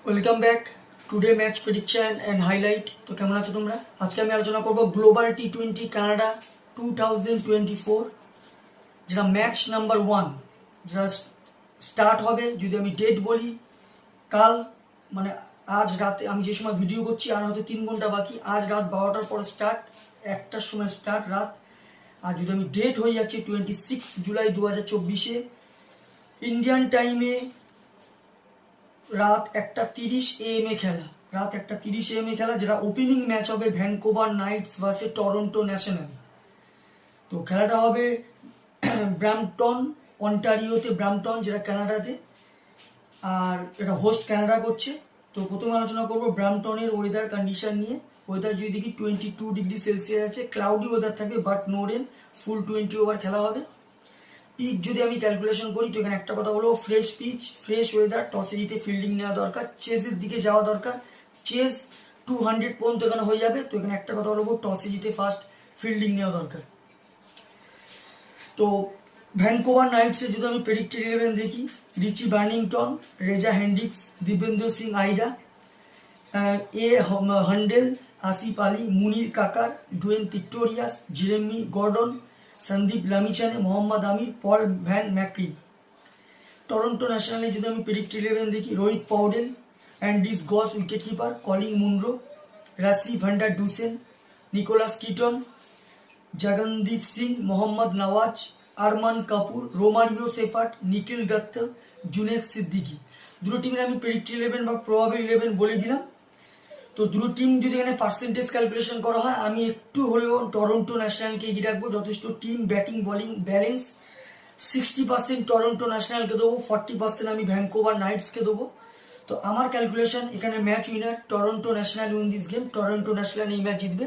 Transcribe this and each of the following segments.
Welcome back today match prediction and highlight. তো কেমন আছো তোমরা? আজকে আমি আলোচনা করব গ্লোবাল টি20 কানাডা 2024, যেটা ম্যাচ নাম্বার 1, যেটা স্টার্ট হবে। যদি আমি ডেট বলি, কাল মানে আজ রাতে, আমি যে সময় ভিডিও করছি আর হয়তো 3 ঘন্টা বাকি, আজ রাত 12টার পরে স্টার্ট, 1টার সময় স্টার্ট রাত। আর যদি আমি ডেট হয়ে যাচ্ছে 26 জুলাই 2024 ইন্ডিয়ান টাইমে রাত 1:30 AM খেলা, রাত 1:30 AM খেলা, যেটা ওপেনিং ম্যাচ হবে Vancouver Knights versus Toronto National. তো খেলাটা হবে ব্র্যাম্পটন, অন্টারিওতে, ব্র্যাম্পটন যেটা কানাডাতে, আর এটা হোস্ট কানাডা করছে। তো প্রথমে আলোচনা করবো ব্র্যাম্পটনের ওয়েদার কন্ডিশন নিয়ে। ওয়েদার যদি দেখি 22°C আছে, ক্লাউডি ওয়েদার থাকবে but no rain, full 20 over খেলা হবে। পিচ যদি আমি ক্যালকুলেশন করি, তো এখানে একটা কথা বলবো, ফ্রেশ পিচ, ফ্রেশ ওয়েদার, টসে জিতে ফিল্ডিং নেওয়া দরকার, চেজের দিকে যাওয়া দরকার, চেজ 200 পর্যন্ত এখানে হয়ে যাবে। তো এখানে একটা কথা বলবো, টসে জিতে ফার্স্ট ফিল্ডিং নেওয়া দরকার। তো ভ্যানকুভার নাইটসে যদি আমি প্রেডিক্টেড 11 দেখি, Richie Berrington, Reeza Hendricks, Dipendra Singh Airee, এ হান্ডেল, Asif Ali, Munir Kakar, Dwaine Pretorius, Jeremy Gordon, Sandeep Lamichhane, Mohammad Amir, Paul van Meekeren. Toronto ন্যাশনালে যদি আমি প্রেডিক্টেড 11 দেখি, Rohit Paudel, Andries Gous wicket keeper, Colin Munro, Rassie van der Dussen, Nicholas Kirton, Jagandeep Singh, Mohammad Nawaz, Armaan Kapoor, Romario Shepherd, Nikhil Dutta, Junaid Siddiqui. দুটো টিমের আমি প্রেডিক্টেড 11 বা প্রবাবল 11 বলে দিলাম। তো দুটো টিম যদি এখানে পার্সেন্টেজ ক্যালকুলেশন করা হয়, আমি একটু হলেও টরন্টো ন্যাশনালকে এগিয়ে রাখবো। যথেষ্ট team batting bowling balance, 60% Toronto ন্যাশনালকে দেবো, 40% আমি ভ্যানকুভার নাইটসকে দেবো। তো আমার ক্যালকুলেশন এখানে match winner Toronto National win this game, Toronto National এই ম্যাচ জিতবে।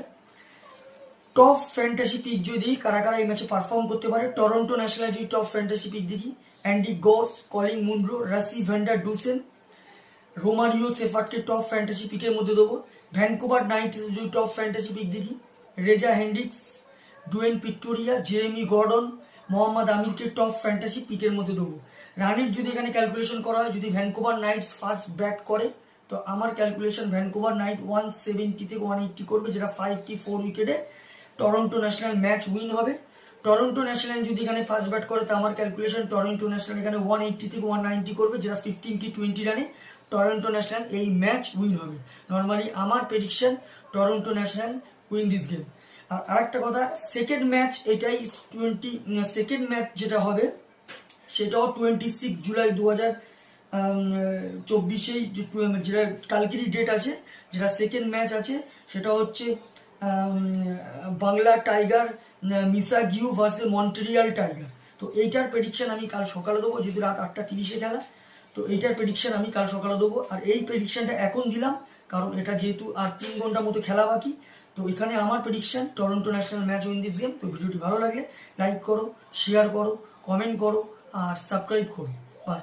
টপ ফ্যান্টাসি পিক যদি কারা কারা এই ম্যাচে পারফর্ম করতে পারে, টরন্টো ন্যাশনাল যদি টপ ফ্যান্টাসি পিক দেখি, Andy Gous, Colin Munro, Rassie van der Dussen, Romario সেফার্টকে টপ ফ্যান্টাসি পিকের মধ্যে দেবো। ভ্যানকুভার নাইটস যদি টপ ফ্যান্টাসি পিক দেখি, Reeza Hendricks, Dwaine Pretorius, Jeremy Gordon, Mohammad আমিরকে টপ ফ্যান্টাসি পিকের মধ্যে দেবো। রানের যদি এখানে ক্যালকুলেশন করা হয়, যদি ভ্যানকুভার নাইটস ফার্স্ট ব্যাট করে, তো আমার ক্যালকুলেশন ভ্যানকুভার নাইট 170 থেকে 180 করবে, যেটা 5 কি 4 উইকেটে টরন্টো ন্যাশনাল ম্যাচ উইন হবে। টরন্টো ন্যাশনাল যদি এখানে ফার্স্ট ব্যাট করে, তো আমার ক্যালকুলেশন টরন্টো ন্যাশনাল এখানে 180 থেকে 190 করবে, যেটা 15 কি 20 রানে টরন্টো ন্যাশনাল এই ম্যাচ উইন হবে। নর্মালি আমার prediction Toronto National win this game. আর আরেকটা কথা, সেকেন্ড ম্যাচ এটাই, সেকেন্ড ম্যাচ যেটা হবে সেটাও 26 জুলাই 2024 যেটা কালকেরই ডেট আছে, যেটা সেকেন্ড ম্যাচ আছে সেটা হচ্ছে Bangla tiger Mississauga versus Montreal tiger. তো এইটার প্রেডিকশন আমি কাল সকালে দেবো, যেহেতু রাত 8:30 খেলা। তো এইটার প্রেডিকশন আমি কাল সকালে দেবো। আর এই প্রেডিকশনটা এখন দিলাম কারণ এটা যেহেতু আর 3 ঘন্টা মতো খেলা বাকি। তো এখানে আমার prediction Toronto national match win this game. তো ভিডিওটি ভালো লাগলে লাইক করো, শেয়ার করো, কমেন্ট করো আর সাবস্ক্রাইব করো। বাই।